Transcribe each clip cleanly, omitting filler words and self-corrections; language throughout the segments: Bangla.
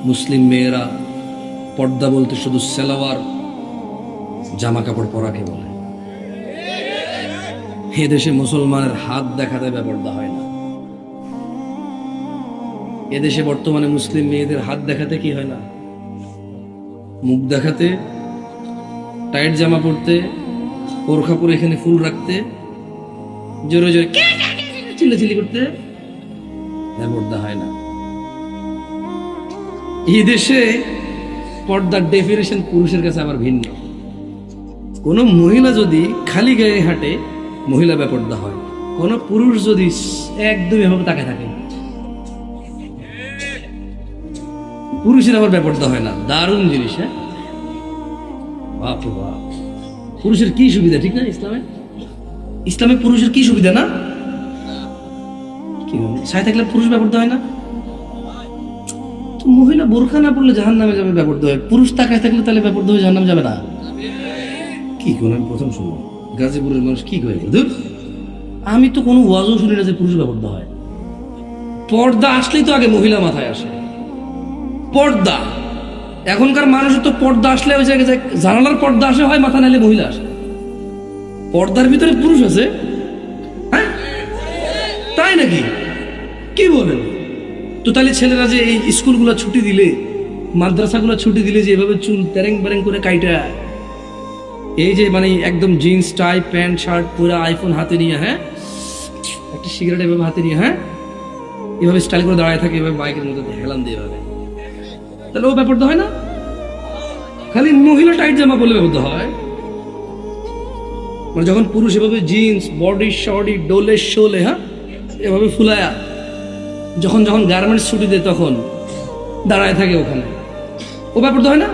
মুসলিম মেয়েরা পর্দা বলতে শুধু সালোয়ার জামা কাপড় পরাকে বলে। এ দেশে মুসলমানের হাত দেখাতে বেপর্দা হয় না। এদেশে বর্তমানে মুসলিম মেয়েদের হাত দেখাতে কি হয় না, মুখ দেখাতে, টাইট জামা পরতে, বোরখা পরে এখানে ফুল রাখতে, জোরে জোরে চিল্লাচিল্লি করতে বেপর্দা হয় না। এই দেশে পর্দার ডেফিনেশন পুরুষের কাছে আবার ভিন্ন। কোন মহিলা যদি খালি গায়ে হাঁটে, মহিলা বেপর্দা হয়। কোন পুরুষ যদি একদম এভাবে তাকায় থাকে, পুরুষের আবার বেপর্দা হয় না। দারুণ জিনিস। হ্যাঁ, বাপ রে বাপ। পুরুষের কি সুবিধা, ঠিক না? ইসলামে পুরুষের কি সুবিধা না? কি সাথে থাকলে পুরুষ বেপর্দা হয় না? মহিলা বোরখা না পড়লে জাহান্নামে যাবে, বেপর্দা হয়। পুরুষ তাকায় থাকলে তাহলে বেপর্দা হয়ে জাহান্নামে যাবে না? কি কোন আমি প্রথম শুনলাম গাজীপুরের মানুষ কি করে। আমি তো কোনো ওয়াজও শুনি না যে পুরুষ বেপর্দা হয়। পর্দা আসলেই তো আগে মহিলা মাথায় আসে। পর্দা এখনকার মানুষের তো পর্দা আসলে ওই জায়গায় জানালার পর্দা আসে হয়, মাথা নাইলে মহিলা আসে। পর্দার ভিতরে পুরুষ আছে? হ্যাঁ, তাই নাকি? কি বলেন? তো তাহলে ছেলেরা যে এই স্কুলগুলো ছুটি দিলে, মাদ্রাসাগুলো ছুটি দিলে যে এভাবে চুল তেরেং বেরেং করে কাইটা, এই যে মানে একদম জিন্স টাই প্যান্ট শার্ট পুরো, আইফোন হাতে নিয়ে, হ্যাঁ, একটা সিগারেট এভাবে হাতে নিয়ে, হ্যাঁ, এভাবে স্টাইল করে দাঁড়ায় থাকে, এভাবে বাইকের মধ্যে হেলান দিয়ে এভাবে, তাহলে ও ব্যাপারটা হয় না? খালি মহিলা টাইট জামা পরলে ব্যাপারটা হয়। মানে যখন পুরুষ এভাবে জিন্স বডি শডি ডোলে শোলে, হ্যাঁ, এভাবে ফুলায়া যখন যখন গার্মেন্টস ছুটি দেয় তখন দাঁড়ায় থাকে ওখানে, ও ব্যাপারটা হয় না?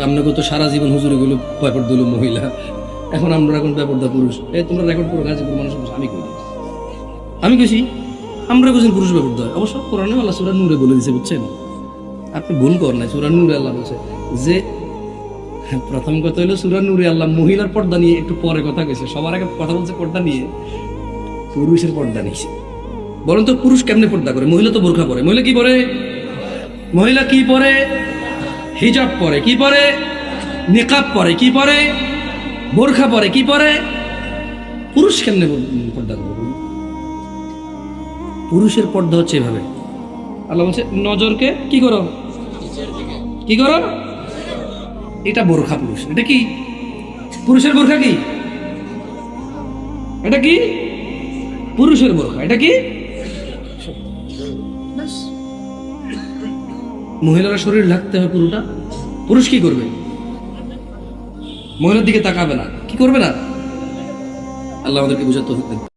আপনাকে তো সারা জীবন হুজুরে গুলো ব্যাপার দিল মহিলা, এখন আমরা এখন ব্যাপারটা পুরুষ। এই তোমরা রেকর্ড করো, গাজীপুর মানুষ আমি কই, আমি কেছি আমরা কোথাও পুরুষ ব্যাপার হয়। অবশ্য কোরআনে আল্লাহ সূরা নূরে বলে দিয়েছে, বুঝছেন? আপনি ভুল করেন না। সূরা নূরে আল্লাহ বলছে যে, প্রথম কথা হলো সূরা নূরে আল্লাহ মহিলার পর্দা নিয়ে একটু পরে কথা কইছে, সবার আগে কথা বলছে পর্দা নিয়ে, পুরুষের পর্দা নিয়েছে। বলেন তো পুরুষ কেমনে পর্দা করে? মহিলা তো বোরখা পরে। মহিলা কি পরে? মহিলা কি পরে? হিজাব পরে। কি পরে? নিকাব পরে। কি পরে? বোরখা পরে। কি পরে? পুরুষ কেমনে পর্দা করে? পুরুষের পর্দা হচ্ছে এভাবে। আল্লাহ বলছে নজরকে কি করো, কি করো, এটা বোরখা পুরুষ। এটা কি পুরুষের বোরখা? কি এটা? কি পুরুষের বোরখা? এটা কি? মহিলারা শরীর ঢাকতে হয় পুরোটা। পুরুষ কি করবে? মহিলার দিকে তাকাবে না। কি করবে না? আল্লাহ আমাদেরকে বুঝাতে হবে।